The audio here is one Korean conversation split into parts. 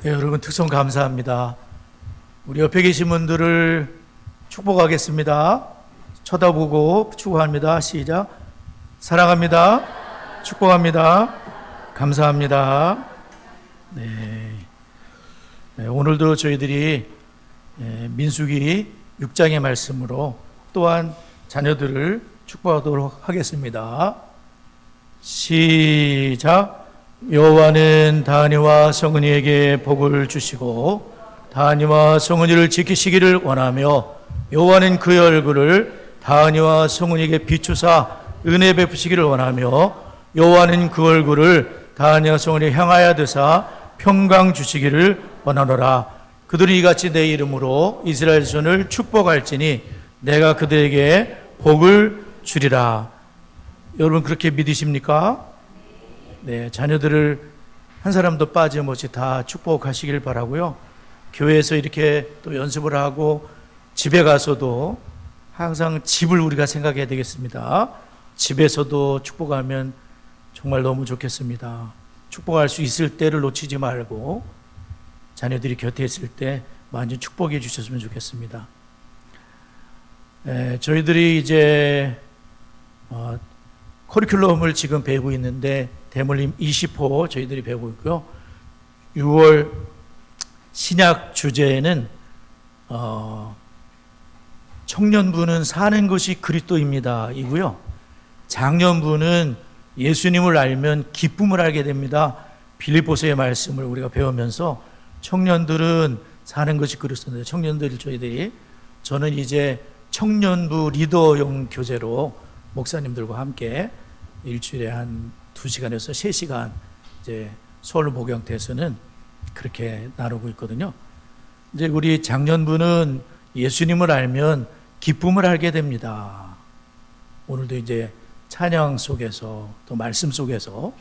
네, 여러분 특성 감사합니다. 우리 옆에 계신 분들을 축복하겠습니다. 쳐다보고 축복합니다. 시작. 사랑합니다. 축복합니다. 감사합니다. 네, 오늘도 저희들이 민수기 6장의 말씀으로 또한 자녀들을 축복하도록 하겠습니다. 시작. 여호와는 다니와 성은이에게 복을 주시고 다니와 성은이를 지키시기를 원하며 여호와는 그의 얼굴을 다니와 성은이에게 비추사 은혜 베푸시기를 원하며 여호와는 그 얼굴을 다니와 성은이에 향하여 드사 평강 주시기를 원하노라. 그들이 이같이 내 이름으로 이스라엘 자손을 축복할지니 내가 그들에게 복을 주리라. 여러분 그렇게 믿으십니까? 네, 자녀들을 한 사람도 빠짐없이 다 축복하시길 바라고요. 교회에서 이렇게 또 연습을 하고 집에 가서도 항상 집을 우리가 생각해야 되겠습니다. 집에서도 축복하면 정말 너무 좋겠습니다. 축복할 수 있을 때를 놓치지 말고 자녀들이 곁에 있을 때 많이 축복해 주셨으면 좋겠습니다. 저희들이 이제 커리큘럼을 지금 배우고 있는데 대물림 20호 저희들이 배우고 있고요. 6월 신약 주제는 청년부는 사는 것이 그리스도입니다 이고요. 장년부는 예수님을 알면 기쁨을 알게 됩니다. 빌립보서의 말씀을 우리가 배우면서 청년들은 사는 것이 그리스도인데 청년들 저는 이제 청년부 리더용 교재로 목사님들과 함께 일주일에 한 2시간에서 3시간 이제 서울 목양태에서는 그렇게 나누고 있거든요. 이제 우리 장년부는 예수님을 알면 기쁨을 알게 됩니다. 오늘도 이제 찬양 속에서 또 말씀 속에서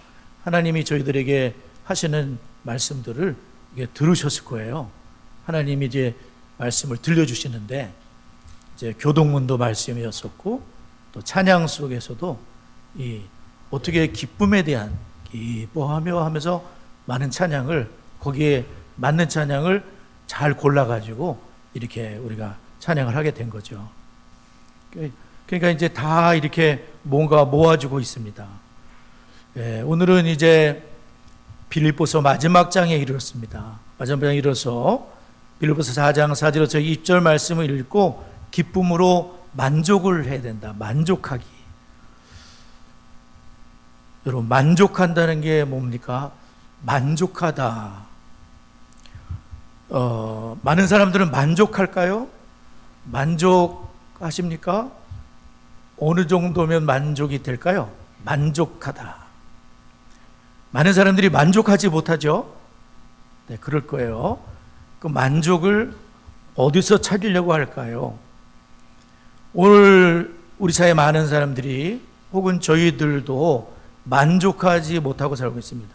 하나님이 저희들에게 하시는 말씀들을 이게 들으셨을 거예요. 하나님이 이제 말씀을 들려주시는데 이제 교동문도 말씀이었었고 또 찬양 속에서도 이 어떻게 기쁨에 대한 기뻐하며 하면서 많은 찬양을 거기에 맞는 찬양을 잘 골라가지고 이렇게 우리가 찬양을 하게 된 거죠. 그러니까 이제 다 이렇게 뭔가 모아지고 있습니다. 오늘은 이제 빌립보서 마지막 장에 이르렀습니다. 마지막 장에 이르러서 빌립보서 4장 4절에서 2절 말씀을 읽고 기쁨으로 만족을 해야 된다. 만족하기. 여러분 만족한다는 게 뭡니까? 만족하다. 많은 사람들은 만족할까요? 만족하십니까? 어느 정도면 만족이 될까요? 만족하다. 많은 사람들이 만족하지 못하죠? 네, 그럴 거예요. 그 만족을 어디서 찾으려고 할까요? 오늘 우리 사회 많은 사람들이 혹은 저희들도 만족하지 못하고 살고 있습니다.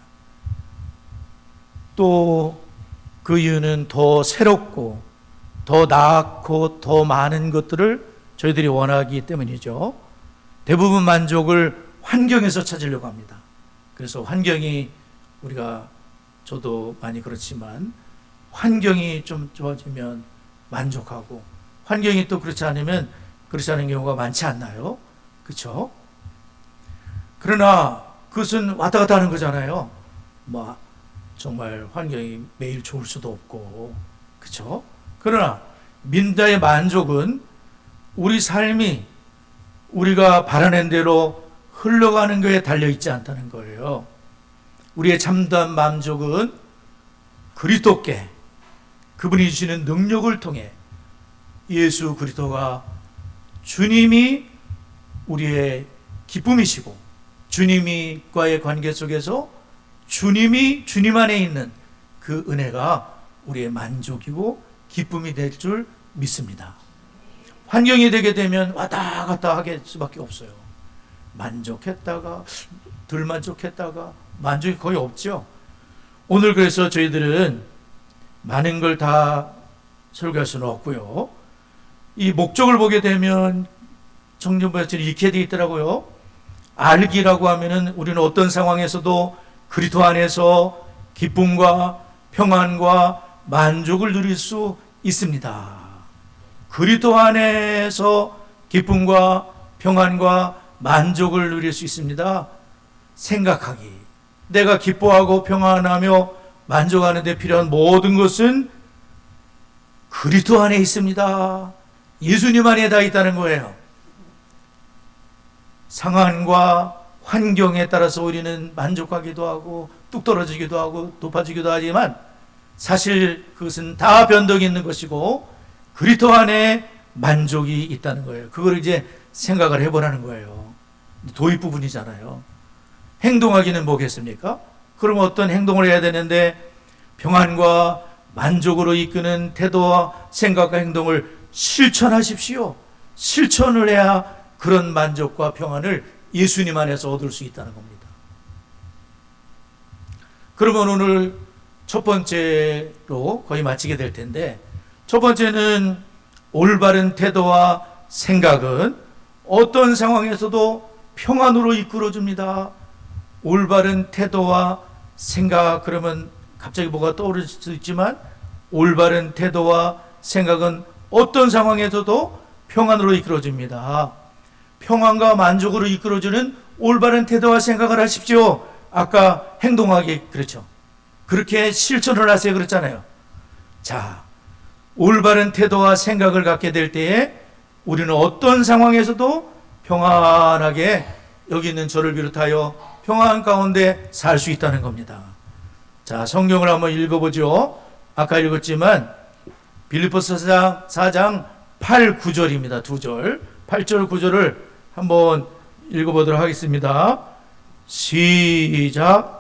또 그 이유는 더 새롭고 더 나았고 더 많은 것들을 저희들이 원하기 때문이죠. 대부분 만족을 환경에서 찾으려고 합니다. 그래서 환경이 저도 많이 그렇지만 환경이 좀 좋아지면 만족하고 환경이 또 그렇지 않은 경우가 많지 않나요? 그렇죠? 그러나 그것은 왔다 갔다 하는 거잖아요. 정말 환경이 매일 좋을 수도 없고, 그렇죠? 그러나 민다의 만족은 우리 삶이 우리가 바라는 대로 흘러가는 것에 달려있지 않다는 거예요. 우리의 참된 만족은 그리스도께 그분이 주시는 능력을 통해 예수 그리스도가 주님이 우리의 기쁨이시고 주님과의 관계 속에서 주님이 주님 안에 있는 그 은혜가 우리의 만족이고 기쁨이 될 줄 믿습니다. 환경이 되게 되면 왔다 갔다 하게 수밖에 없어요. 만족했다가 덜 만족했다가 만족이 거의 없죠. 오늘 그래서 저희들은 많은 걸 다 설교할 수는 없고요. 이 목적을 보게 되면 청년부에서는 이렇게 되어 있더라고요. 알기라고 하면은 우리는 어떤 상황에서도 그리스도 안에서 기쁨과 평안과 만족을 누릴 수 있습니다. 그리스도 안에서 기쁨과 평안과 만족을 누릴 수 있습니다. 생각하기. 내가 기뻐하고 평안하며 만족하는 데 필요한 모든 것은 그리스도 안에 있습니다. 예수님 안에 다 있다는 거예요. 상황과 환경에 따라서 우리는 만족하기도 하고 뚝 떨어지기도 하고 높아지기도 하지만 사실 그것은 다 변덕이 있는 것이고 그리스도 안에 만족이 있다는 거예요. 그걸 이제 생각을 해보라는 거예요. 도입 부분이잖아요. 행동하기는 뭐겠습니까? 그럼 어떤 행동을 해야 되는데 평안과 만족으로 이끄는 태도와 생각과 행동을 실천하십시오. 실천을 해야 그런 만족과 평안을 예수님 안에서 얻을 수 있다는 겁니다. 그러면 오늘 첫 번째로 거의 마치게 될 텐데, 첫 번째는 올바른 태도와 생각은 어떤 상황에서도 평안으로 이끌어줍니다. 올바른 태도와 생각, 그러면 갑자기 뭐가 떠오를 수 있지만 올바른 태도와 생각은 어떤 상황에서도 평안으로 이끌어줍니다. 평안과 만족으로 이끌어주는 올바른 태도와 생각을 하십시오. 아까 행동하기 그렇죠. 그렇게 실천을 하세요 그랬잖아요. 자, 올바른 태도와 생각을 갖게 될 때에 우리는 어떤 상황에서도 평안하게 여기 있는 저를 비롯하여 평안 가운데 살 수 있다는 겁니다. 자, 성경을 한번 읽어보죠. 아까 읽었지만 빌립보서 4장 8, 9절입니다. 2절. 8절, 9절을 한번 읽어보도록 하겠습니다. 시작.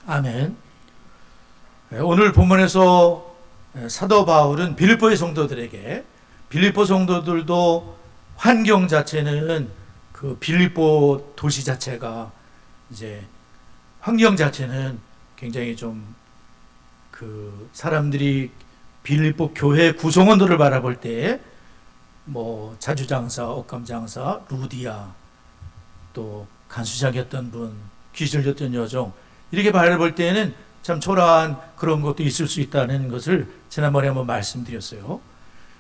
아멘. 오늘 본문에서 사도 바울은 빌립보의 성도들에게, 빌립보 성도들도 환경 자체는 그 빌립보 도시 자체가 이제 환경 자체는 굉장히 좀 그 사람들이 빌립보 교회 구성원들을 바라볼 때 뭐 자주장사, 옷감장사, 루디아, 또 간수장이었던 분, 귀신들렸던 여종, 이렇게 바라볼 때에는 참 초라한 그런 것도 있을 수 있다는 것을 지난번에 한번 말씀드렸어요.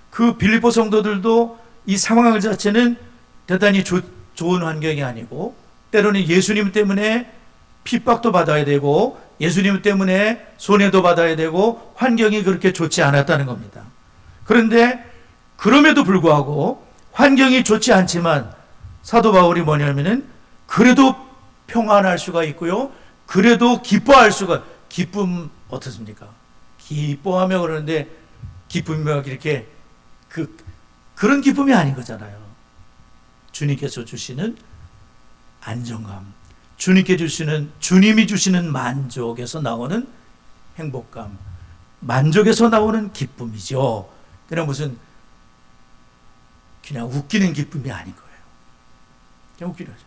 그 빌립보 성도들도 이 상황 자체는 대단히 좋은 환경이 아니고 때로는 예수님 때문에 핍박도 받아야 되고 예수님 때문에 손해도 받아야 되고 환경이 그렇게 좋지 않았다는 겁니다. 그런데 그럼에도 불구하고 환경이 좋지 않지만 사도 바울이 뭐냐면은 그래도 평안할 수가 있고요. 그래도 기뻐할 수가, 기쁨 어떻습니까? 기뻐하며 그러는데 기쁨이 막 이렇게 그런 기쁨이 아닌 거잖아요. 주님께서 주시는 안정감, 주님이 주시는 만족에서 나오는 행복감, 만족에서 나오는 기쁨이죠. 그냥 무슨 그냥 웃기는 기쁨이 아닌 거예요. 그냥 웃기는 거죠.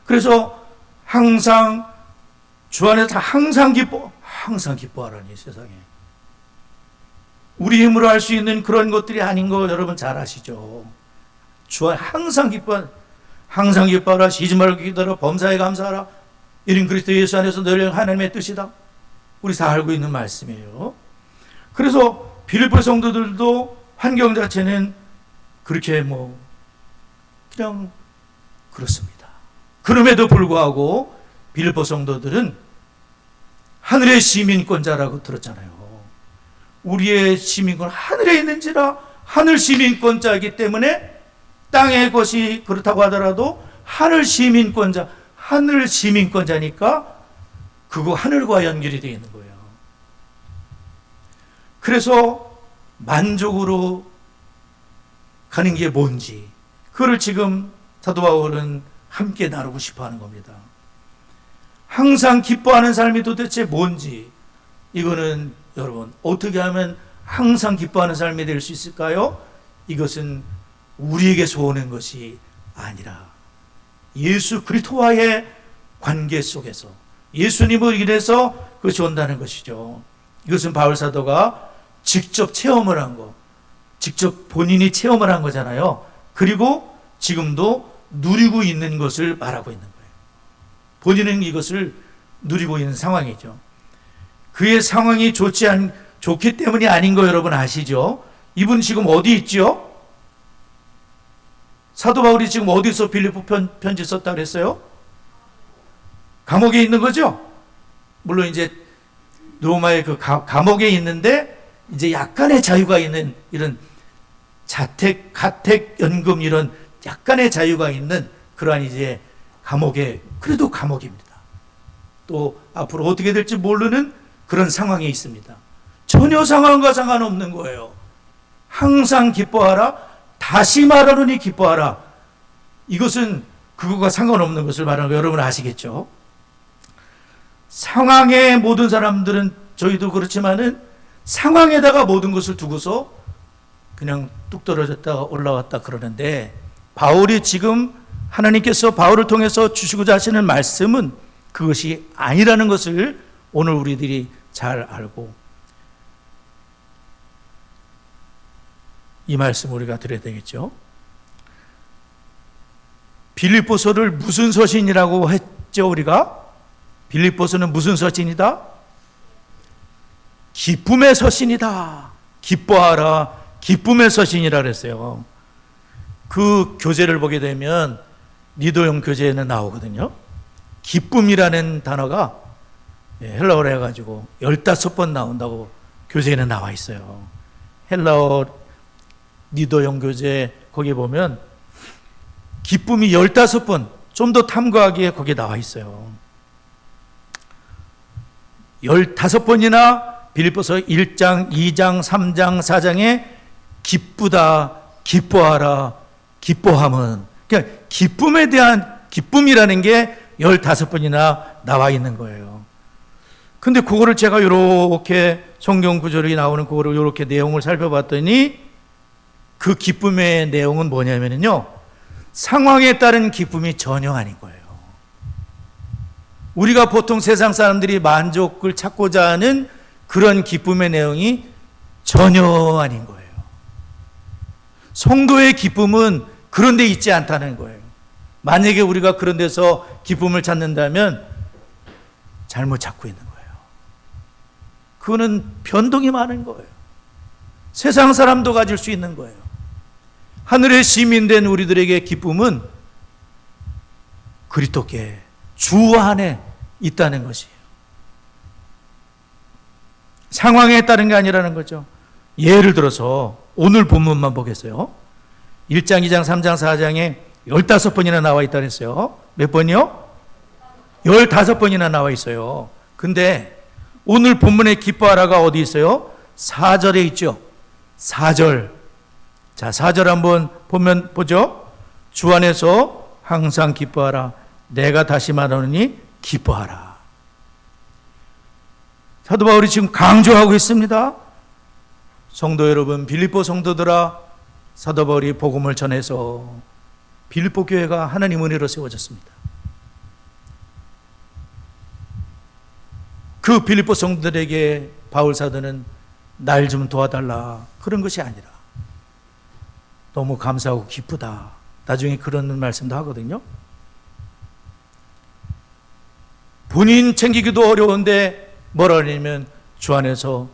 그래서 항상 주 안에서 항상 기뻐하라니 세상에. 우리 힘으로 할 수 있는 그런 것들이 아닌 거 여러분 잘 아시죠? 주 안에 항상 기뻐하라. 쉬지 말고 기도하라. 범사에 감사하라. 이는 그리스도 예수 안에서 늘 하나님의 뜻이다. 우리 다 알고 있는 말씀이에요. 그래서 빌립보 성도들도 환경 자체는 그렇게 그냥 그렇습니다. 그럼에도 불구하고 빌립보 성도들은 하늘의 시민권자라고 들었잖아요. 우리의 시민권 하늘에 있는지라 하늘 시민권자이기 때문에 땅의 것이 그렇다고 하더라도 하늘 시민권자니까 그거 하늘과 연결이 되어 있는 거예요. 그래서 만족으로 가는 게 뭔지 그걸 지금 사도 바울은 함께 나누고 싶어 하는 겁니다. 항상 기뻐하는 삶이 도대체 뭔지, 이거는 여러분 어떻게 하면 항상 기뻐하는 삶이 될 수 있을까요? 이것은 우리에게서 오는 것이 아니라 예수 그리스도와의 관계 속에서 예수님을 인해서 그것이 온다는 것이죠. 이것은 바울 사도가 직접 체험을 한 거, 직접 본인이 체험을 한 거잖아요. 그리고 지금도 누리고 있는 것을 말하고 있는 거예요. 본인은 이것을 누리고 있는 상황이죠. 그의 상황이 좋기 때문이 아닌 거 여러분 아시죠? 이분 지금 어디 있죠? 사도 바울이 지금 어디서 빌립보 편지 썼다 그랬어요? 감옥에 있는 거죠? 물론 이제 로마의 그 감옥에 있는데 이제 약간의 자유가 있는 이런 가택, 연금 이런 약간의 자유가 있는 그러한 이제 그래도 감옥입니다. 또 앞으로 어떻게 될지 모르는 그런 상황에 있습니다. 전혀 상황과 상관없는 거예요. 항상 기뻐하라. 다시 말하노니 기뻐하라. 이것은 그거가 상관없는 것을 말하는 거 여러분 아시겠죠? 상황에 모든 사람들은 저희도 그렇지만은 상황에다가 모든 것을 두고서 그냥 뚝 떨어졌다가 올라왔다 그러는데 바울이 지금 하나님께서 바울을 통해서 주시고자 하시는 말씀은 그것이 아니라는 것을 오늘 우리들이 잘 알고 이 말씀 우리가 드려야 되겠죠. 빌립보서를 무슨 서신이라고 했죠 우리가? 빌립보서는 무슨 서신이다? 기쁨의 서신이다. 기뻐하라. 기쁨의 서신이라 그랬어요. 그 교재를 보게 되면 리도용 교재에는 나오거든요. 기쁨이라는 단어가 헬라어로 해가지고 15번 나온다고 교재에는 나와 있어요. 헬라어 리도용 교재 거기 보면 기쁨이 15번 좀 더 탐구하기에 거기에 나와 있어요. 15번이나 빌립보서 1장, 2장, 3장, 4장에 기쁘다, 기뻐하라, 기뻐함은 그러니까 기쁨에 대한 기쁨이라는 게 15번이나 나와 있는 거예요. 근데 그거를 제가 이렇게 성경 구절이 나오는 그거를 이렇게 내용을 살펴봤더니 그 기쁨의 내용은 뭐냐면요. 상황에 따른 기쁨이 전혀 아닌 거예요. 우리가 보통 세상 사람들이 만족을 찾고자 하는 그런 기쁨의 내용이 전혀 아닌 거예요. 성도의 기쁨은 그런 데 있지 않다는 거예요. 만약에 우리가 그런 데서 기쁨을 찾는다면 잘못 찾고 있는 거예요. 그거는 변동이 많은 거예요. 세상 사람도 가질 수 있는 거예요. 하늘의 시민된 우리들에게 기쁨은 그리스도께 주 안에 있다는 것이에요. 상황에 따른 게 아니라는 거죠. 예를 들어서 오늘 본문만 보겠어요. 1장, 2장, 3장, 4장에 15번이나 나와 있다 그랬어요. 몇 번이요? 15번이나 나와 있어요. 근데 오늘 본문에 기뻐하라가 어디 있어요? 4절에 있죠. 4절. 자, 4절 한번 보죠. 주 안에서 항상 기뻐하라. 내가 다시 말하노니 기뻐하라. 사도 바울이 지금 강조하고 있습니다. 성도 여러분, 빌립보 성도들아, 사도 바울이 복음을 전해서 빌립보 교회가 하나님 은혜로 세워졌습니다. 그 빌립보 성도들에게 바울 사도는 날 좀 도와달라 그런 것이 아니라 너무 감사하고 기쁘다. 나중에 그런 말씀도 하거든요. 본인 챙기기도 어려운데 뭐라 하냐면 주 안에서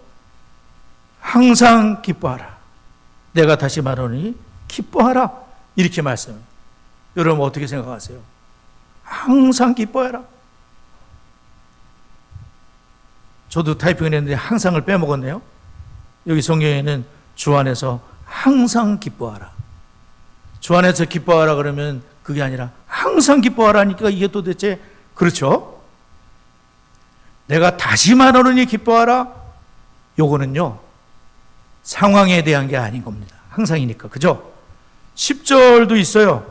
항상 기뻐하라. 내가 다시 말하노니 기뻐하라. 이렇게 말씀해요. 여러분 어떻게 생각하세요? 항상 기뻐해라. 저도 타이핑을 했는데 항상을 빼먹었네요. 여기 성경에는 주 안에서 항상 기뻐하라. 주 안에서 기뻐하라 그러면 그게 아니라 항상 기뻐하라니까 이게 도대체 그렇죠? 내가 다시 말하노니 기뻐하라. 요거는요 상황에 대한 게 아닌 겁니다. 항상이니까. 그죠? 10절도 있어요.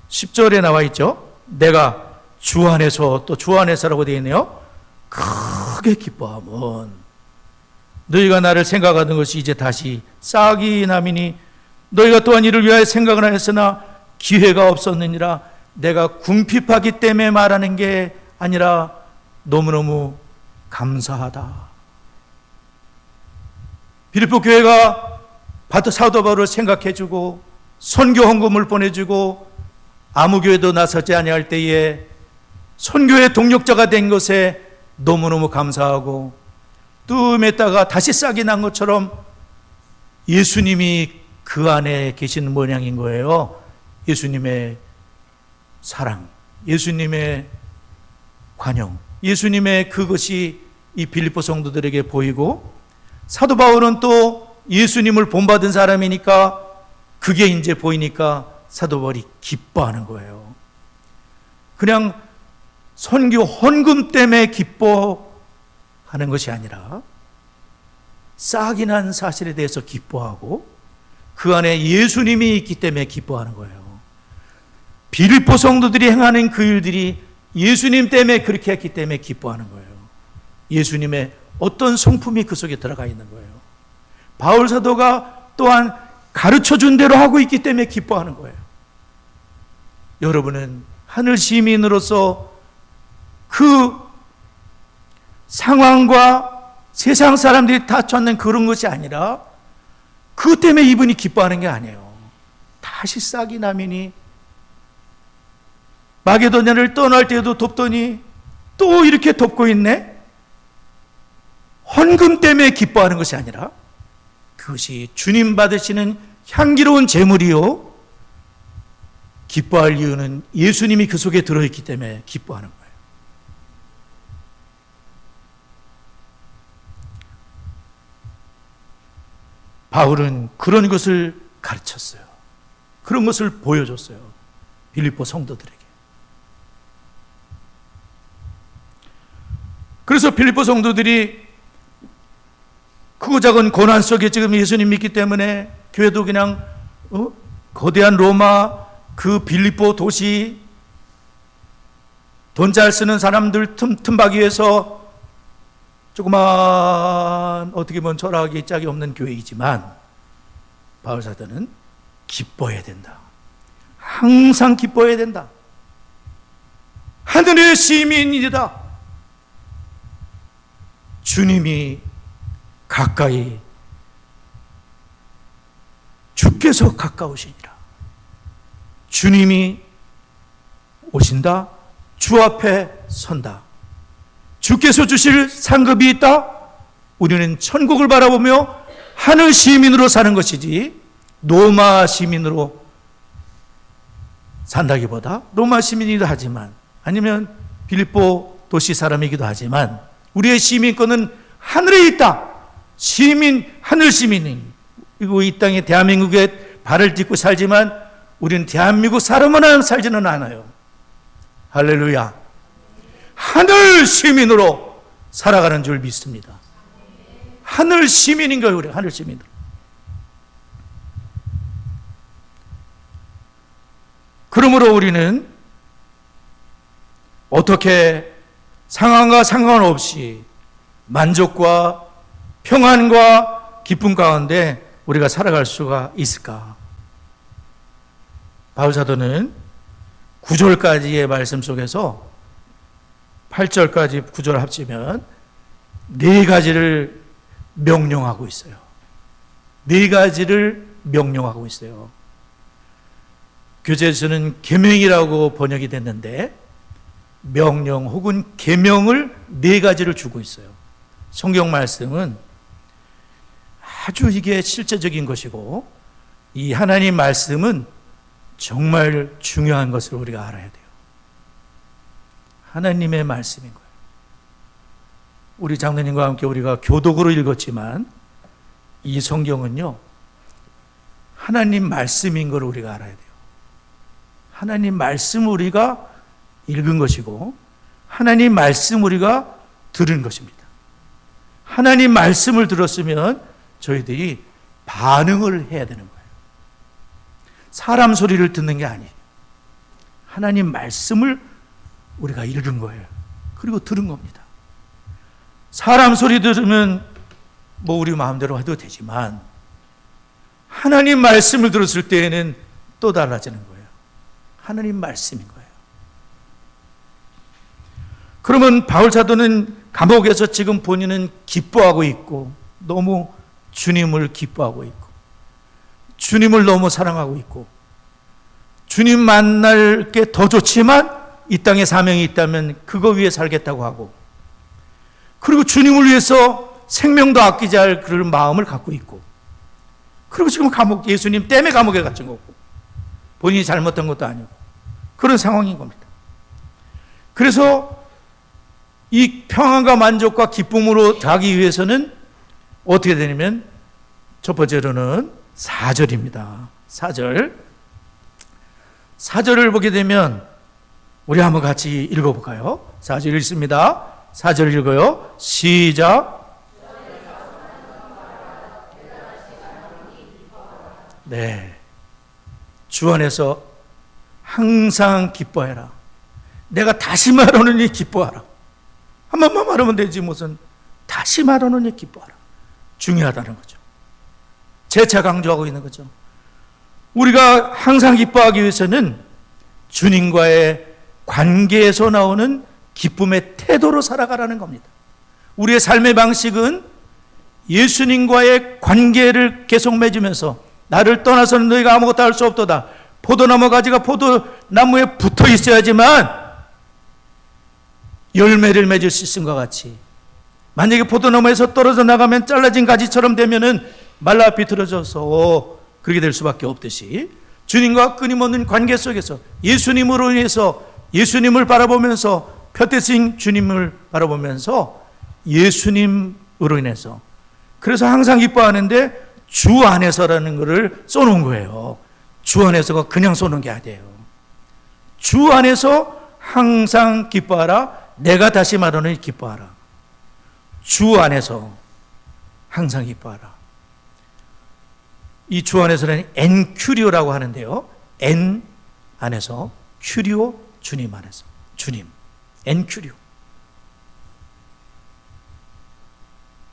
10절에 나와 있죠. 내가 주 안에서 또 주 안에서라고 되어 있네요. 크게 기뻐함은 너희가 나를 생각하던 것이 이제 다시 싹이 나미니 너희가 또한 이를 위하여 생각을 하였으나 기회가 없었느니라. 내가 궁핍하기 때문에 말하는 게 아니라 너무너무 감사하다. 빌립보 교회가 사도 바울을 생각해주고 선교 헌금을 보내주고 아무 교회도 나서지 아니할 때에 선교의 동력자가 된 것에 너무너무 감사하고 뜸했다가 다시 싹이 난 것처럼 예수님이 그 안에 계시는 모양인 거예요. 예수님의 사랑, 예수님의 관용, 예수님의 그것이 이 빌립보 성도들에게 보이고, 사도 바울은 또 예수님을 본받은 사람이니까 그게 이제 보이니까 사도 바울이 기뻐하는 거예요. 그냥 선교 헌금 때문에 기뻐하는 것이 아니라 싹이 난 사실에 대해서 기뻐하고 그 안에 예수님이 있기 때문에 기뻐하는 거예요. 빌립보 성도들이 행하는 그 일들이 예수님 때문에 그렇게 했기 때문에 기뻐하는 거예요. 예수님의 어떤 성품이 그 속에 들어가 있는 거예요. 바울 사도가 또한 가르쳐준 대로 하고 있기 때문에 기뻐하는 거예요. 여러분은 하늘 시민으로서 그 상황과 세상 사람들이 다 찾는 그런 것이 아니라 그 때문에 이분이 기뻐하는 게 아니에요. 다시 싹이 나미니 마게도냐를 떠날 때에도 돕더니 또 이렇게 돕고 있네. 헌금 때문에 기뻐하는 것이 아니라 그것이 주님 받으시는 향기로운 제물이요, 기뻐할 이유는 예수님이 그 속에 들어있기 때문에 기뻐하는 거예요. 바울은 그런 것을 가르쳤어요. 그런 것을 보여줬어요. 빌립보 성도들에게. 그래서 빌립보 성도들이 크고 작은 고난 속에 지금 예수님 믿기 때문에 교회도 그냥 거대한 로마 그 빌립보 도시 돈 잘 쓰는 사람들 틈바기 위해서 조그만 어떻게 보면 철학이 짝이 없는 교회이지만 바울 사도는 기뻐해야 된다. 항상 기뻐해야 된다. 하늘의 시민이다. 주님이 가까이, 주께서 가까우시니라. 주님이 오신다. 주 앞에 선다. 주께서 주실 상급이 있다. 우리는 천국을 바라보며 하늘 시민으로 사는 것이지 로마 시민으로 산다기보다, 로마 시민이기도 하지만 아니면 빌립보 도시 사람이기도 하지만 우리의 시민권은 하늘에 있다. 시민, 하늘 시민이 그리고 이 땅에 대한민국에 발을 딛고 살지만 우리는 대한민국 사람만 살지는 않아요. 할렐루야. 하늘 시민으로 살아가는 줄 믿습니다. 하늘 시민인 거예요. 우리 하늘 시민으로. 그러므로 우리는 어떻게 상황과 상관없이 만족과 평안과 기쁨 가운데 우리가 살아갈 수가 있을까? 바울 사도는 9절까지의 말씀 속에서 8절까지 9절 합치면 4가지를 명령하고 있어요. 4가지를 명령하고 있어요. 교재에서는 계명이라고 번역이 됐는데 명령 혹은 계명을 4가지를 주고 있어요. 성경 말씀은 아주 이게 실제적인 것이고 이 하나님 말씀은 정말 중요한 것을 우리가 알아야 돼요. 하나님의 말씀인 거예요. 우리 장로님과 함께 우리가 교독으로 읽었지만 이 성경은요, 하나님 말씀인 걸 우리가 알아야 돼요. 하나님 말씀을 우리가 읽은 것이고 하나님 말씀 우리가 들은 것입니다. 하나님 말씀을 들었으면 저희들이 반응을 해야 되는 거예요. 사람 소리를 듣는 게 아니에요. 하나님 말씀을 우리가 읽은 거예요. 그리고 들은 겁니다. 사람 소리 들으면 뭐 우리 마음대로 해도 되지만 하나님 말씀을 들었을 때에는 또 달라지는 거예요. 하나님 말씀인 거예요. 그러면 바울 사도는 감옥에서 지금 본인은 기뻐하고 있고 너무 주님을 기뻐하고 있고 주님을 너무 사랑하고 있고 주님 만날 게 더 좋지만 이 땅에 사명이 있다면 그거 위해 살겠다고 하고 그리고 주님을 위해서 생명도 아끼지 않을 그런 마음을 갖고 있고 그리고 지금 예수님 때문에 감옥에 갇힌 거고 본인이 잘못한 것도 아니고 그런 상황인 겁니다. 그래서 이 평안과 만족과 기쁨으로 가기 위해서는 어떻게 되냐면 첫 번째로는 4절입니다. 4절을 보게 되면 우리 한번 같이 읽어볼까요? 4절 읽습니다. 4절 읽어요. 시작. 네. 주 안에서 항상 기뻐해라. 내가 다시 말하노니 기뻐하라. 한 번만 말하면 되지 무슨 다시 말하노니 기뻐하라. 중요하다는 거죠. 재차 강조하고 있는 거죠. 우리가 항상 기뻐하기 위해서는 주님과의 관계에서 나오는 기쁨의 태도로 살아가라는 겁니다. 우리의 삶의 방식은 예수님과의 관계를 계속 맺으면서 나를 떠나서는 너희가 아무것도 할 수 없도다. 포도나무 가지가 포도나무에 붙어 있어야지만 열매를 맺을 수 있는 것 같이 만약에 포도나무에서 떨어져 나가면 잘라진 가지처럼 되면은 말라 비틀어져서 그렇게 될 수밖에 없듯이 주님과 끊임없는 관계 속에서 예수님으로 인해서 예수님을 바라보면서 표대신 주님을 바라보면서 예수님으로 인해서 그래서 항상 기뻐하는데 주 안에서라는 것을 써놓은 거예요. 주 안에서가 그냥 써놓은 게 아니에요. 주 안에서 항상 기뻐하라. 내가 다시 말하노니 기뻐하라. 주 안에서 항상 기뻐하라. 이 주 안에서는 엔큐리오라고 하는데요. 엔 안에서 큐리오 주님 안에서 주님 엔큐리오.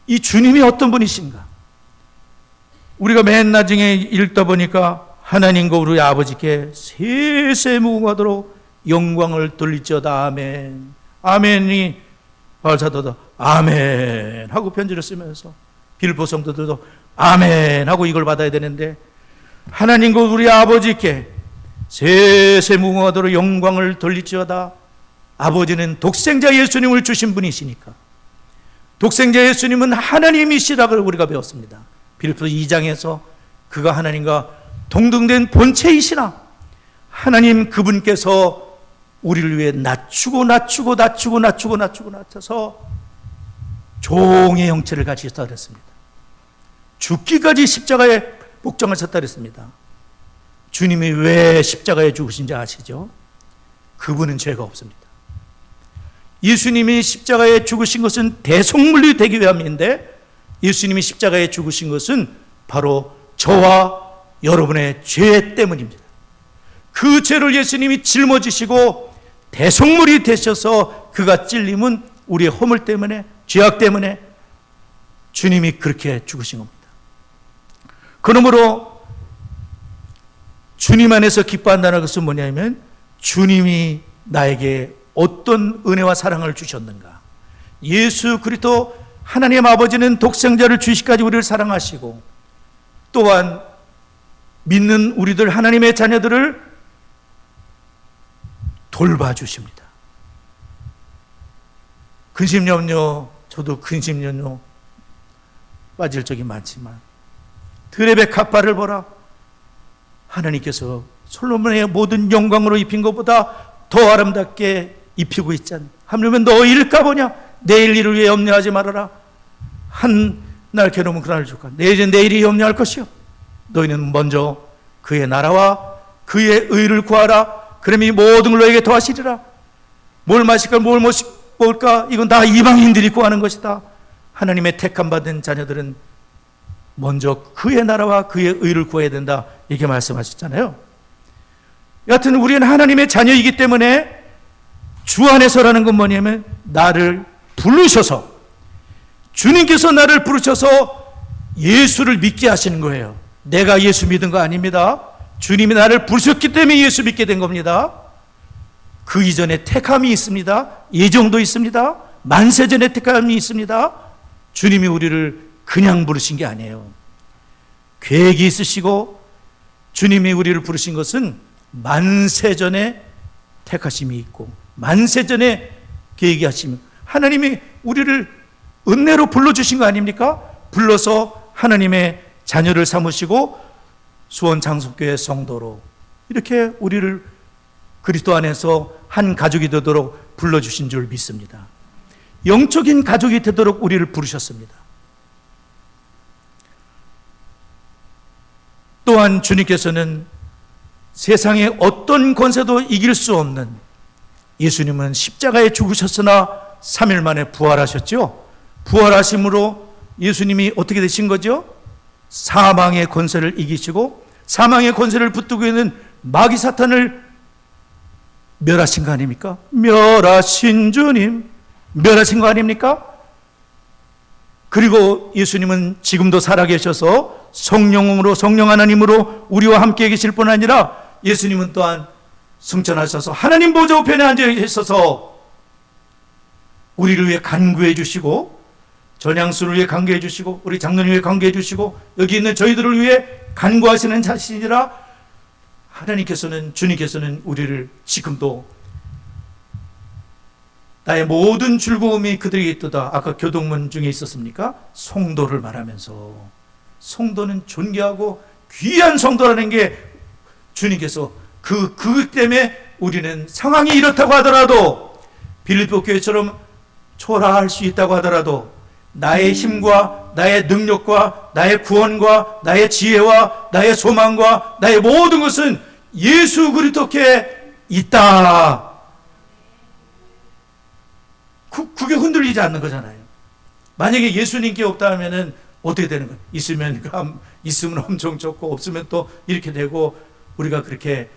이 주님이 어떤 분이신가? 우리가 맨 나중에 읽다 보니까 하나님과 우리 아버지께 세세 무궁하도록 영광을 돌릴지어다 아멘. 아멘이 바울사도도 아멘 하고 편지를 쓰면서 빌보 성도들도 아멘 하고 이걸 받아야 되는데 하나님과 우리 아버지께 세세 무궁하도록 영광을 돌릴지어다. 아버지는 독생자 예수님을 주신 분이시니까 독생자 예수님은 하나님이시라고 우리가 배웠습니다. 빌립보 2장에서 그가 하나님과 동등된 본체이시나 하나님 그분께서 우리를 위해 낮춰서 종의 형체를 가지셨다 그랬습니다. 죽기까지 십자가에 복종하셨다 그랬습니다. 주님이 왜 십자가에 죽으신지 아시죠? 그분은 죄가 없습니다. 예수님이 십자가에 죽으신 것은 대속물이 되기 위함인데 예수님이 십자가에 죽으신 것은 바로 저와 여러분의 죄 때문입니다. 그 죄를 예수님이 짊어지시고 대속물이 되셔서 그가 찔림은 우리의 허물 때문에 죄악 때문에 주님이 그렇게 죽으신 겁니다. 그러므로 주님 안에서 기뻐한다는 것은 뭐냐면 주님이 나에게 어떤 은혜와 사랑을 주셨는가. 예수 그리스도 하나님 아버지는 독생자를 주시기까지 우리를 사랑하시고 또한 믿는 우리들 하나님의 자녀들을 돌봐주십니다. 근심염려, 저도 근심염려 빠질 적이 많지만 드레베 카파를 보라. 하나님께서 솔로몬의 모든 영광으로 입힌 것보다 더 아름답게 입히고 있잖아. 하물며 너 일까 보냐. 내일 일을 위해 염려하지 말아라. 한 날 괴로우면 그날 줄까. 내일이 염려할 것이요. 너희는 먼저 그의 나라와 그의 의를 구하라. 그러면 이 모든 걸 너에게 더하시리라. 뭘 마실까 뭘 먹을까 이건 다 이방인들이 구하는 것이다. 하나님의 택함 받은 자녀들은 먼저 그의 나라와 그의 의를 구해야 된다. 이렇게 말씀하셨잖아요. 여하튼 우리는 하나님의 자녀이기 때문에 주 안에서라는 건 뭐냐면 나를 부르셔서 주님께서 나를 부르셔서 예수를 믿게 하시는 거예요. 내가 예수 믿은 거 아닙니다. 주님이 나를 부르셨기 때문에 예수 믿게 된 겁니다. 그 이전에 택함이 있습니다. 예정도 있습니다. 만세전에 택함이 있습니다. 주님이 우리를 그냥 부르신 게 아니에요. 계획이 있으시고 주님이 우리를 부르신 것은 만세전에 택하심이 있고 만세전에 계획이 하시면 하나님이 우리를 은혜로 불러주신 거 아닙니까? 불러서 하나님의 자녀를 삼으시고 수원 장속교회 성도로 이렇게 우리를 그리스도 안에서 한 가족이 되도록 불러주신 줄 믿습니다. 영적인 가족이 되도록 우리를 부르셨습니다. 또한 주님께서는 세상의 어떤 권세도 이길 수 없는 예수님은 십자가에 죽으셨으나 3일 만에 부활하셨죠. 부활하심으로 예수님이 어떻게 되신 거죠? 사망의 권세를 이기시고 사망의 권세를 붙들고 있는 마귀 사탄을 멸하신 거 아닙니까? 멸하신 주님, 멸하신 거 아닙니까? 그리고 예수님은 지금도 살아계셔서 성령으로 성령 하나님으로 우리와 함께 계실 뿐 아니라 예수님은 또한 승천하셔서 하나님 보좌 우편에 앉아 있어서 우리를 위해 간구해 주시고 전향수를 위해 간구해 주시고 우리 장로님 위해 간구해 주시고 여기 있는 저희들을 위해 간구하시는 자신이라 하나님께서는 주님께서는 우리를 지금도 나의 모든 즐거움이 그들에게 있도다. 아까 교동문 중에 있었습니까? 성도를 말하면서 성도는 존귀하고 귀한 성도라는 게 주님께서 그 때문에 우리는 상황이 이렇다고 하더라도 빌립보 교회처럼 초라할 수 있다고 하더라도 나의 힘과 나의 능력과 나의 구원과 나의 지혜와 나의 소망과 나의 모든 것은 예수 그리스도께 있다. 그게 흔들리지 않는 거잖아요. 만약에 예수님께 없다 하면은 어떻게 되는 거예요? 있으면 엄청 좋고 없으면 또 이렇게 되고 우리가 그렇게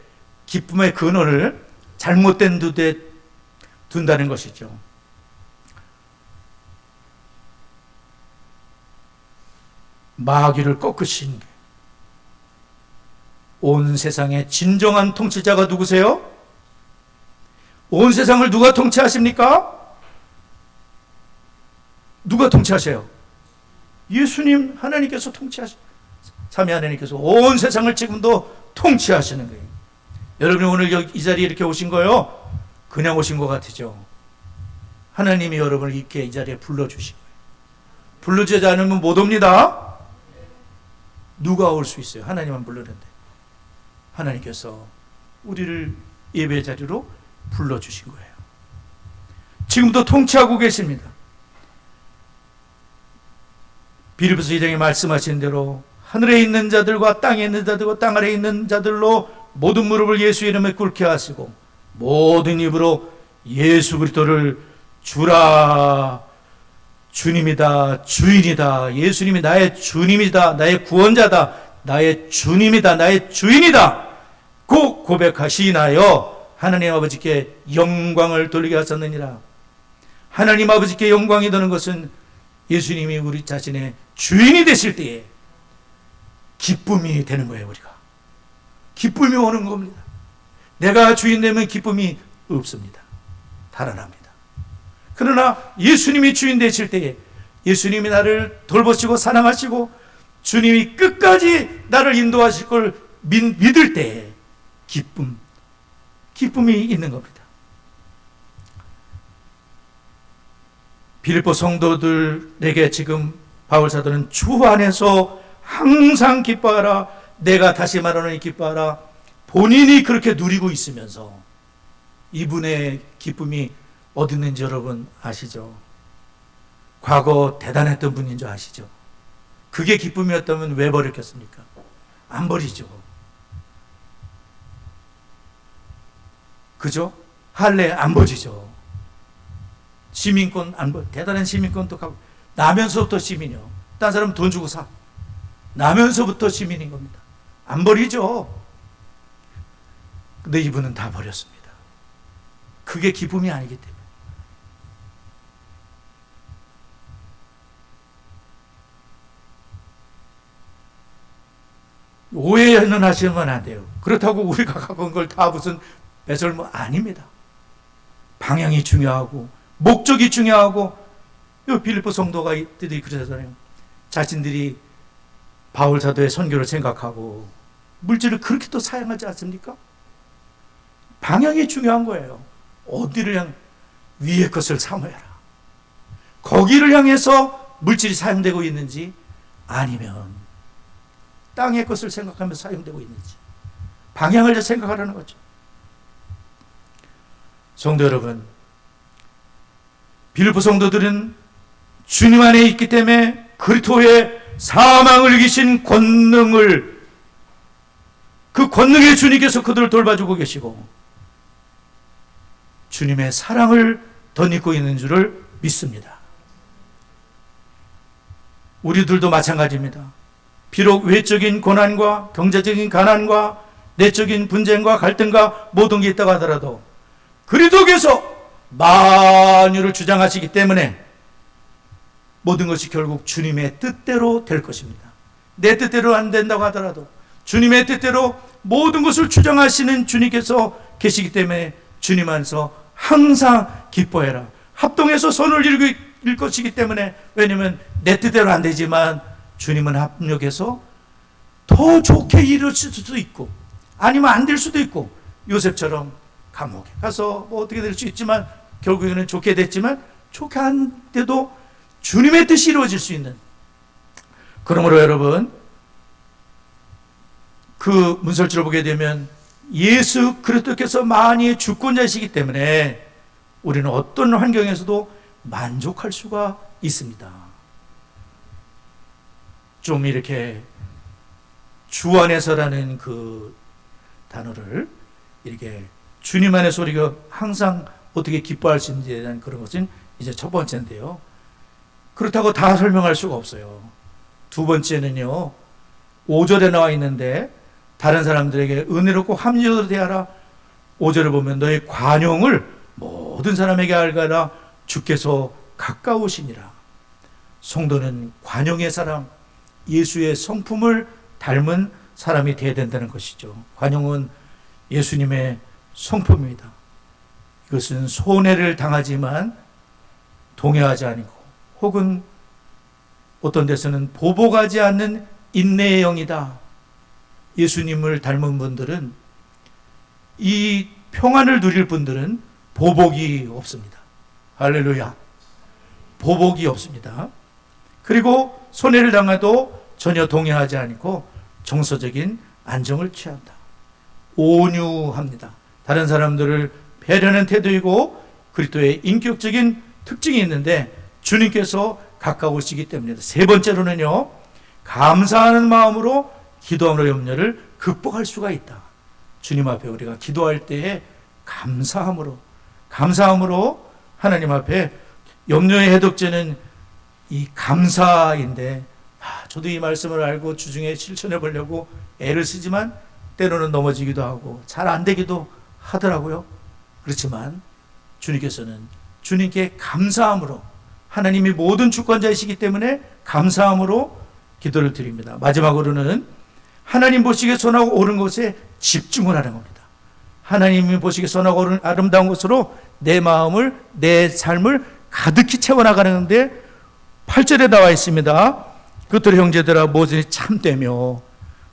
기쁨의 근원을 잘못된 데 둔다는 것이죠. 마귀를 꺾으신 온 세상의 진정한 통치자가 누구세요? 온 세상을 누가 통치하십니까? 누가 통치하세요? 예수님 하나님께서 통치하시고 삼위 하나님께서 온 세상을 지금도 통치하시는 거예요. 여러분이 오늘 이 자리에 이렇게 오신 거요 그냥 오신 것 같으죠. 하나님이 여러분을 이렇게 이 자리에 불러주신 거예요. 불러주지 않으면 못 옵니다. 누가 올 수 있어요? 하나님만 불렀는데 하나님께서 우리를 예배 자리로 불러주신 거예요. 지금도 통치하고 계십니다. 빌립보서 2장에 말씀하신 대로 하늘에 있는 자들과 땅에 있는 자들과 땅 아래에 있는 자들로 모든 무릎을 예수 이름에 꿇게 하시고 모든 입으로 예수 그리스도를 주라 주님이다 주인이다 예수님이 나의 주님이다 나의 구원자다 나의 주님이다 나의 주인이다 고 고백하시나요 하나님 아버지께 영광을 돌리게 하셨느니라. 하나님 아버지께 영광이 되는 것은 예수님이 우리 자신의 주인이 되실 때에 기쁨이 되는 거예요. 우리가 기쁨이 오는 겁니다. 내가 주인 되면 기쁨이 없습니다. 달아납니다. 그러나 예수님이 주인 되실 때에 예수님이 나를 돌보시고 사랑하시고 주님이 끝까지 나를 인도하실 걸 믿을 때에 기쁨이 있는 겁니다. 빌립보 성도들에게 지금 바울 사도는 주 안에서 항상 기뻐하라. 내가 다시 말하노니 기뻐하라. 본인이 그렇게 누리고 있으면서 이분의 기쁨이 어디 있는지 여러분 아시죠? 과거 대단했던 분인 줄 아시죠? 그게 기쁨이었다면 왜 버렸겠습니까? 안 버리죠. 그죠? 할례 안 버리죠. 시민권 안 버려. 대단한 시민권도 가고 나면서부터 시민이요. 딴 사람 돈 주고 사. 나면서부터 시민인 겁니다. 안 버리죠. 근데 이분은 다 버렸습니다. 그게 기쁨이 아니기 때문에. 오해는 하시면 안 돼요. 그렇다고 우리가 갖고 온 걸 다 무슨 배설물 아닙니다. 방향이 중요하고 목적이 중요하고, 빌립보 성도가 이때도 그러잖아요. 자신들이 바울 사도의 선교를 생각하고 물질을 그렇게 또 사용하지 않습니까? 방향이 중요한 거예요. 어디를 향, 위의 것을 삼아야라. 거기를 향해서 물질이 사용되고 있는지, 아니면 땅의 것을 생각하면서 사용되고 있는지, 방향을 생각하라는 거죠. 성도 여러분, 빌립보 성도들은 주님 안에 있기 때문에 그리스도의 사망을 이기신 권능을, 그 권능의 주님께서 그들을 돌봐주고 계시고 주님의 사랑을 덧입고 있는 줄을 믿습니다. 우리들도 마찬가지입니다. 비록 외적인 고난과 경제적인 가난과 내적인 분쟁과 갈등과 모든 게 있다고 하더라도 그리스도께서 만유를 주장하시기 때문에 모든 것이 결국 주님의 뜻대로 될 것입니다. 내 뜻대로 안 된다고 하더라도 주님의 뜻대로 모든 것을 주장하시는 주님께서 계시기 때문에 주님 안에서 항상 기뻐해라. 합동해서 선을 이룰 것이기 때문에, 왜냐하면 내 뜻대로 안 되지만 주님은 합력해서 더 좋게 이룰 수도 있고, 아니면 안 될 수도 있고, 요셉처럼 감옥에 가서 뭐 어떻게 될 수 있지만 결국에는 좋게 됐지만, 좋게 안 돼도 주님의 뜻이 이루어질 수 있는. 그러므로 여러분, 그 문설주를 보게 되면 예수 그리스도께서 만유의 주권자이시기 때문에 우리는 어떤 환경에서도 만족할 수가 있습니다. 좀 이렇게 주 안에서라는 그 단어를 이렇게 주님 안에서 우리가 항상 어떻게 기뻐할 수 있는지에 대한 그런 것은 이제 첫 번째인데요. 그렇다고 다 설명할 수가 없어요. 두 번째는요, 5절에 나와 있는데 다른 사람들에게 은혜롭고 합리적으로 대하라. 5절을 보면 너의 관용을 모든 사람에게 알가라. 주께서 가까우시니라. 성도는 관용의 사람, 예수의 성품을 닮은 사람이 되어야 된다는 것이죠. 관용은 예수님의 성품입니다. 이것은 손해를 당하지만 동요하지 아니고, 혹은 어떤 데서는 보복하지 않는 인내의 영이다. 예수님을 닮은 분들은, 이 평안을 누릴 분들은 보복이 없습니다. 할렐루야. 보복이 없습니다. 그리고 손해를 당해도 전혀 동요하지 않고 정서적인 안정을 취한다. 온유합니다. 다른 사람들을 배려하는 태도이고 그리스도의 인격적인 특징이 있는데 주님께서 가까우시기 때문입니다. 세 번째로는요, 감사하는 마음으로 기도함으로 염려를 극복할 수가 있다. 주님 앞에 우리가 기도할 때에 감사함으로 하나님 앞에, 염려의 해독제는 이 감사인데, 저도 이 말씀을 알고 주중에 실천해 보려고 애를 쓰지만 때로는 넘어지기도 하고 잘 안 되기도 하더라고요. 그렇지만 주님께서는 주님께 감사함으로, 하나님이 모든 주권자이시기 때문에 감사함으로 기도를 드립니다. 마지막으로는 하나님 보시기에 선하고 옳은 것에 집중을 하는 겁니다. 하나님이 보시기에 선하고 옳은 아름다운 것으로 내 마음을, 내 삶을 가득히 채워나가는데 8절에 나와 있습니다. 그것들의 형제들아, 무엇이든지 참되며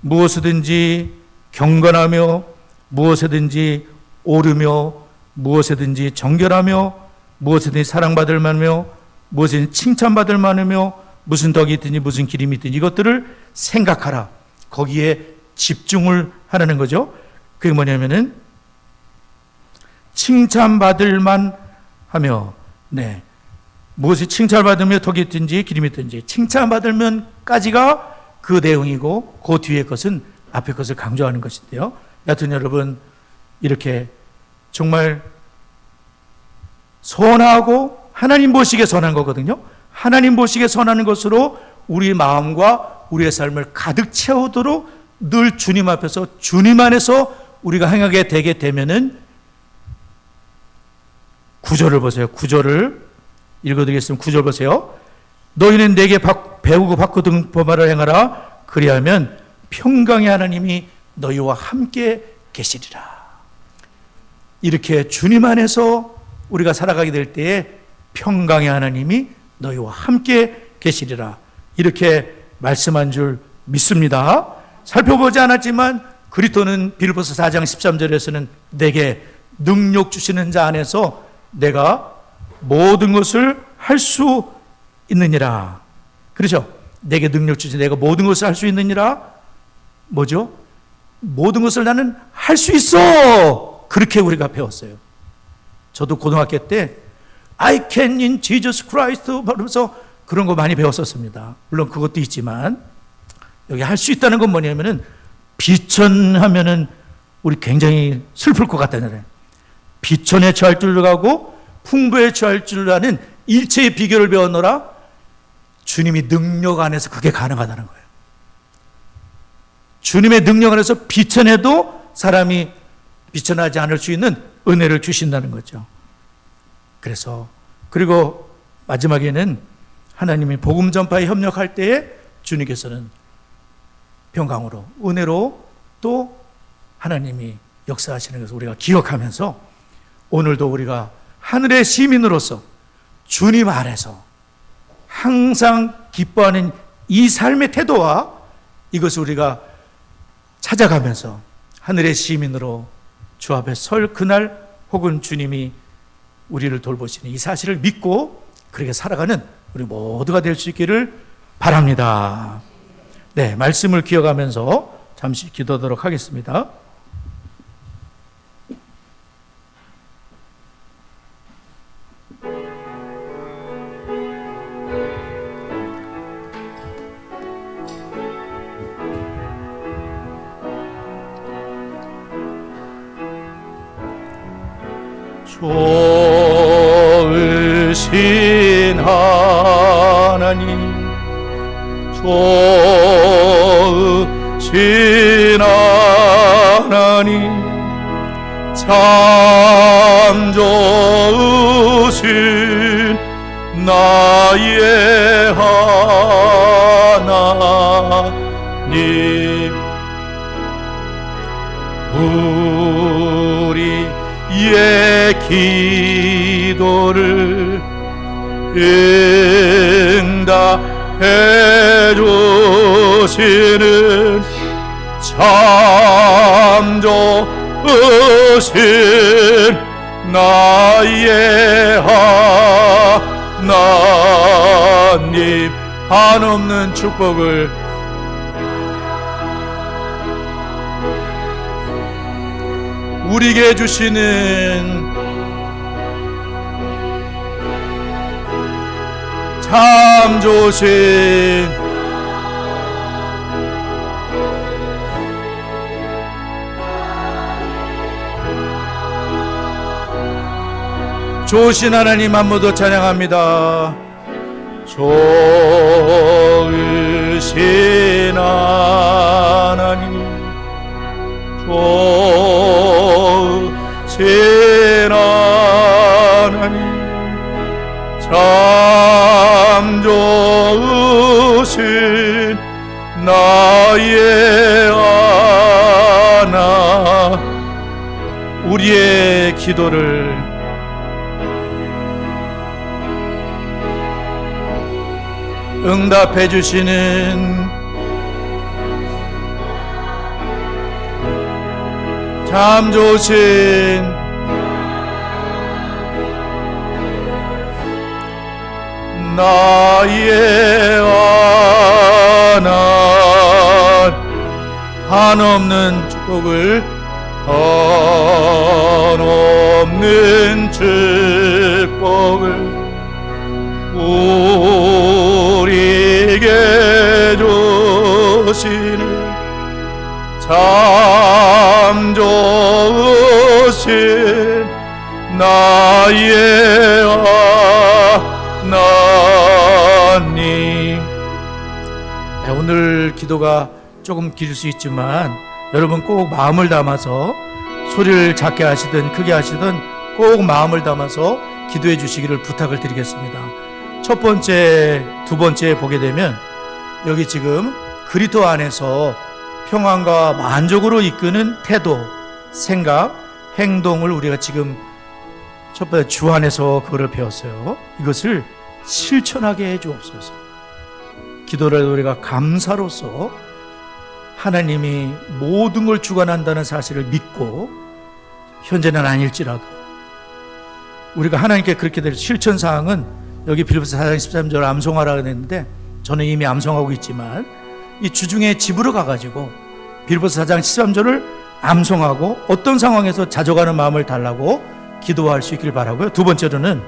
무엇이든지 경건하며 무엇이든지 오르며 무엇이든지 정결하며 무엇이든지 사랑받을 만하며 무엇이든지 칭찬받을 만하며 무슨 덕이 있든지 무슨 기림이 있든지 이것들을 생각하라. 거기에 집중을 하라는 거죠. 그게 뭐냐면은 칭찬받을 만하며, 무엇이 칭찬받으며 덕이 있든지 기림이 있든지, 칭찬받으면까지가 그 내용이고 그 뒤의 것은 앞의 것을 강조하는 것인데요. 여하튼 여러분, 이렇게 정말 선하고 하나님 보시기에 선한 거거든요. 하나님 보시기에 선한 것으로 우리 마음과 우리의 삶을 가득 채우도록 늘 주님 앞에서, 주님 안에서 우리가 행하게 되게 되면은, 9절을 보세요. 9절을 읽어드리겠습니다. 9절 보세요. 너희는 내게 배우고 받고 등 법말을 행하라. 그리하면 평강의 하나님이 너희와 함께 계시리라. 이렇게 주님 안에서 우리가 살아가게 될 때에 평강의 하나님이 너희와 함께 계시리라, 이렇게 말씀한 줄 믿습니다. 살펴보지 않았지만 그리스도는 빌립보서 4장 13절에서는 내게 능력 주시는 자 안에서 내가 모든 것을 할 수 있느니라. 그렇죠? 내게 능력 주시 내가 모든 것을 할 수 있느니라. 뭐죠? 모든 것을 나는 할 수 있어. 그렇게 우리가 배웠어요. 저도 고등학교 때 I can in Jesus Christ 그러면서 그런 거 많이 배웠었습니다. 물론 그것도 있지만 여기 할 수 있다는 건 뭐냐면은 비천하면은 우리 굉장히 슬플 것 같다는, 비천에 처할 줄 알고 풍부에 처할 줄 아는 일체의 비결을 배웠노라. 주님이 능력 안에서 그게 가능하다는 거예요. 주님의 능력 안에서 비천해도 사람이 비천하지 않을 수 있는 은혜를 주신다는 거죠. 그래서 그리고 마지막에는 하나님이 복음 전파에 협력할 때에 주님께서는 평강으로 은혜로 또 하나님이 역사하시는 것을 우리가 기억하면서 오늘도 우리가 하늘의 시민으로서 주님 안에서 항상 기뻐하는 이 삶의 태도와 이것을 우리가 찾아가면서 하늘의 시민으로 주 앞에 설 그날 혹은 주님이 우리를 돌보시는 이 사실을 믿고 그렇게 살아가는 우리 모두가 될 수 있기를 바랍니다. 네, 말씀을 기억하면서 잠시 기도하도록 하겠습니다. 좋으신 하나님, 좋으신 하나님, 참 좋으신 나의 하나님, 우리의 기도를 응답해 주시는 참 좋으신 나의 하나님, 한없는 축복을 우리에게 주시는 참 좋으신 좋으신 하나님 한 번 더 찬양합니다. 좋으신 하나님, 좋으신 하나님, 참 좋으신 나의 하나, 우리의 기도를 응답해 주시는 참 좋으신 나의 하나, 한없는 축복을, 한없는 축복을 우리에게 주시는 참 좋으신 나의 하나님. 오늘 기도가 조금 길 수 있지만 여러분 꼭 마음을 담아서, 소리를 작게 하시든 크게 하시든 꼭 마음을 담아서 기도해 주시기를 부탁을 드리겠습니다. 첫 번째, 두 번째 보게 되면 여기 지금 그리스도 안에서 평안과 만족으로 이끄는 태도, 생각, 행동을 우리가 지금 첫 번째 주 안에서 그거를 배웠어요. 이것을 실천하게 해 주옵소서. 기도를 우리가 감사로서 하나님이 모든 걸 주관한다는 사실을 믿고, 현재는 아닐지라도 우리가 하나님께 그렇게 될 실천사항은 여기 빌립보서 4장 13절 암송하라고 했는데, 저는 이미 암송하고 있지만 이 주중에 집으로 가가지고 빌립보서 4장 13절을 암송하고 어떤 상황에서 자족하는 마음을 달라고 기도할 수 있길 바라고요. 두 번째로는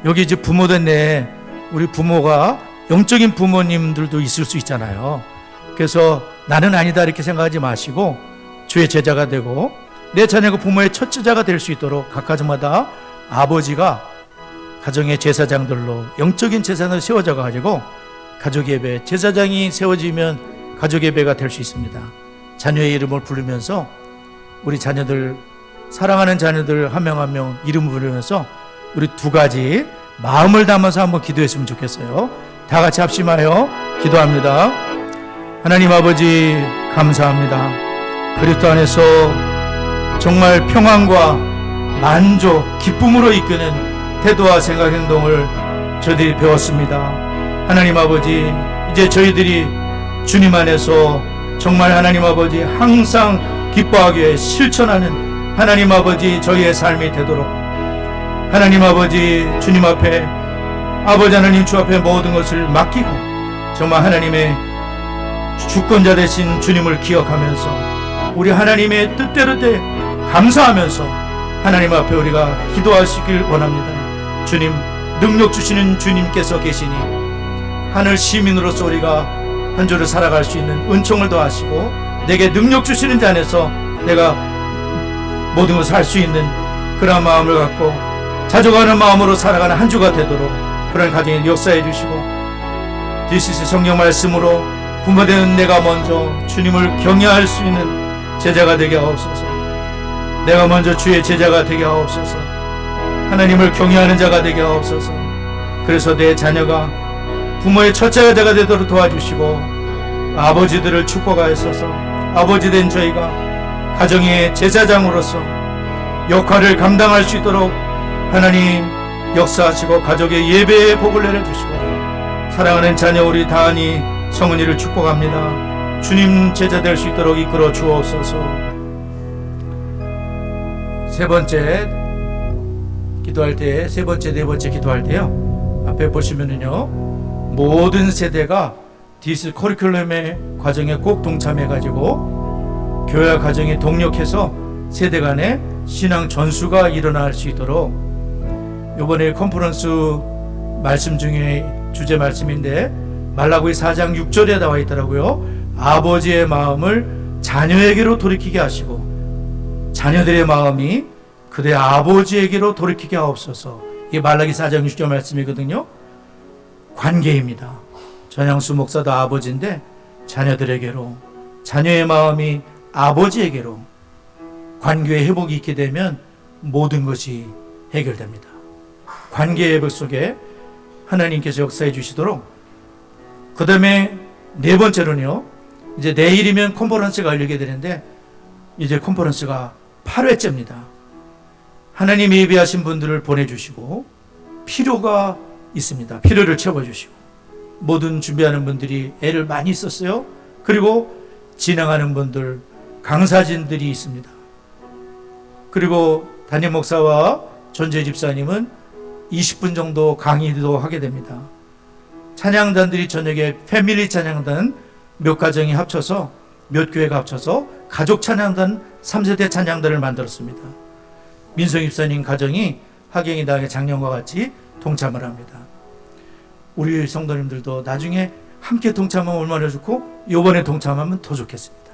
여기 이제 부모된 내 우리 부모가 영적인 부모님들도 있을 수 있잖아요. 그래서 나는 아니다 이렇게 생각하지 마시고 주의 제자가 되고 내 자녀가 부모의 첫 제자가 될 수 있도록 각 가정마다 아버지가 가정의 제사장들로 영적인 제사장으로 세워져 가지고 가족 예배, 제사장이 세워지면 가족 예배가 될 수 있습니다. 자녀의 이름을 부르면서 우리 자녀들, 사랑하는 자녀들 한 명 한 명 이름 부르면서 우리 두 가지 마음을 담아서 한번 기도했으면 좋겠어요. 다 같이 합심하여 기도합니다. 하나님 아버지 감사합니다. 그리스도 안에서 정말 평안과 만족, 기쁨으로 이끄는 태도와 생각, 행동을 저희들이 배웠습니다. 하나님 아버지, 이제 저희들이 주님 안에서 정말 하나님 아버지 항상 기뻐하기 위해 실천하는 하나님 아버지 저희의 삶이 되도록 하나님 아버지 주님 앞에, 아버지 하나님 주 앞에 모든 것을 맡기고 정말 하나님의 주권자 되신 주님을 기억하면서 우리 하나님의 뜻대로 감사하면서 하나님 앞에 우리가 기도할 수 있길 원합니다. 주님, 능력 주시는 주님께서 계시니 하늘 시민으로서 우리가 한 주를 살아갈 수 있는 은총을 더하시고 내게 능력 주시는 자 안에서 내가 모든 것을 할 수 있는 그런 마음을 갖고 자족하는 마음으로 살아가는 한 주가 되도록 그런 가정에 역사해 주시고, 디시스 성령 말씀으로 부모되는 내가 먼저 주님을 경외할 수 있는 제자가 되게 하옵소서. 내가 먼저 주의 제자가 되게 하옵소서. 하나님을 경외하는 자가 되게 하옵소서. 그래서 내 자녀가 부모의 첫째 자가 되도록 도와주시고 아버지들을 축복하여서 아버지 된 저희가 가정의 제사장으로서 역할을 감당할 수 있도록 하나님 역사하시고 가족의 예배의 복을 내려주시고 사랑하는 자녀 우리 다은이 성은이를 축복합니다. 주님 제자 될 수 있도록 이끌어 주옵소서. 세 번째 기도할 때, 세 번째, 네 번째 기도할 때요, 앞에 보시면은요, 모든 세대가 디스 커리큘럼의 과정에 꼭 동참해가지고 교회 가정에 동력해서 세대 간의 신앙 전수가 일어날 수 있도록, 이번에 컨퍼런스 말씀 중에 주제 말씀인데 말라기 4장 6절에 나와 있더라고요. 아버지의 마음을 자녀에게로 돌이키게 하시고 자녀들의 마음이 그대 아버지에게로 돌이키게 하옵소서. 이게 말라기 4장 6절 말씀이거든요. 관계입니다. 전향수 목사도 아버지인데 자녀들에게로, 자녀의 마음이 아버지에게로 관계의 회복이 있게 되면 모든 것이 해결됩니다. 관계의 회복 속에 하나님께서 역사해 주시도록. 그 다음에 네 번째로는요, 이제 내일이면 컨퍼런스가 열리게 되는데 이제 컨퍼런스가 8회째입니다. 하나님 예비하신 분들을 보내주시고 필요가 있습니다. 필요를 채워주시고 모든 준비하는 분들이 애를 많이 썼어요. 그리고 진행하는 분들, 강사진들이 있습니다. 그리고 담임 목사와 전재 집사님은 20분 정도 강의도 하게 됩니다. 찬양단들이 저녁에 패밀리 찬양단 몇 가정이 합쳐서, 몇 교회가 합쳐서 가족 찬양단 3세대 찬양단을 만들었습니다. 민성 집사님 가정이 하경이당의 작년과 같이 동참을 합니다. 우리 성도님들도 나중에 함께 동참하면 얼마나 좋고 이번에 동참하면 더 좋겠습니다.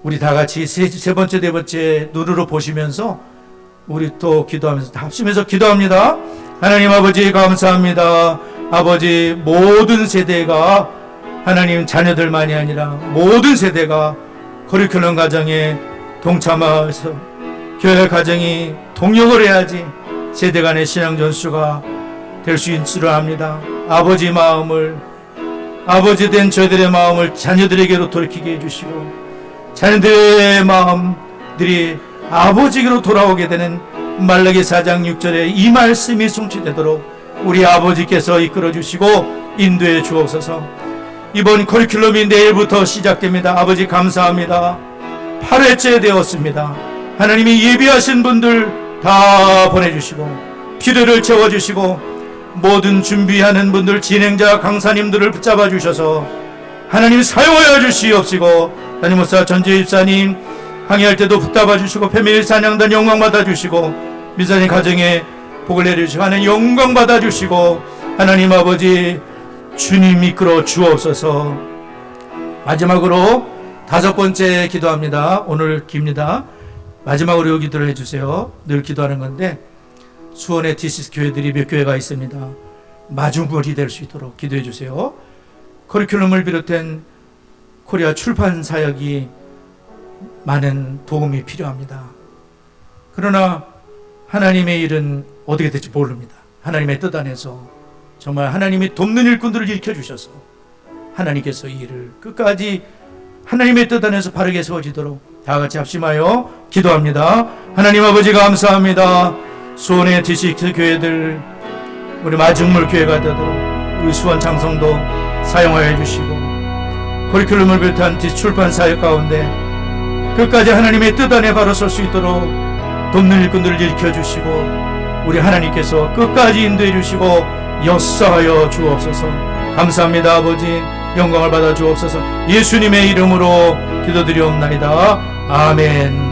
우리 다 같이 세 번째, 네 번째 눈으로 보시면서 우리 또 기도하면서 합심해서 기도합니다. 하나님 아버지 감사합니다. 아버지, 모든 세대가, 하나님 자녀들만이 아니라 모든 세대가 커리큘럼 가정에 동참해서 교회 가정이 동역을 해야지 세대 간의 신앙 전수가 될 수 있으려 합니다. 아버지 마음을 아버지 된 저희들의 마음을 자녀들에게로 돌이키게 해주시고 자녀들의 마음들이 아버지에게로 돌아오게 되는 말라기 4장 6절에 이 말씀이 성취되도록 우리 아버지께서 이끌어 주시고 인도해 주옵소서. 이번 커리큘럼이 내일부터 시작됩니다. 아버지 감사합니다. 8회째 되었습니다. 하나님이 예비하신 분들 다 보내주시고 필요를 채워주시고 모든 준비하는 분들 진행자 강사님들을 붙잡아 주셔서 하나님 사용하여 주시옵시고 담임 목사 전지혜 집사님 항해할 때도 붙잡아 주시고 패밀리 사냥단 영광 받아 주시고 미사님 가정에 복을 내려주시고 하나님 영광 받아 주시고 하나님 아버지 주님 이끌어 주옵소서. 마지막으로 5번째 기도합니다. 오늘 깁니다. 마지막으로 기도를 해주세요. 늘 기도하는 건데 수원의 DCS 교회들이 몇 교회가 있습니다. 마중물이 될 수 있도록 기도해 주세요. 커리큘럼을 비롯한 코리아 출판 사역이 많은 도움이 필요합니다. 그러나 하나님의 일은 어떻게 될지 모릅니다. 하나님의 뜻 안에서 정말 하나님이 돕는 일꾼들을 일으켜주셔서 하나님께서 이 일을 끝까지 하나님의 뜻 안에서 바르게 세워지도록 다 같이 합심하여 기도합니다. 하나님 아버지 감사합니다. 수원의 DCS 교회들 우리 마중물 교회가 되도록 우리 수원 장성도 사용하여 주시고 커리큘럼을 비롯한 출판 사역 가운데 끝까지 하나님의 뜻 안에 바로 설 수 있도록 돕는 일꾼들을 일으켜주시고 우리 하나님께서 끝까지 인도해 주시고 역사하여 주옵소서. 감사합니다. 아버지 영광을 받아 주옵소서. 예수님의 이름으로 기도드리옵나이다. 아멘.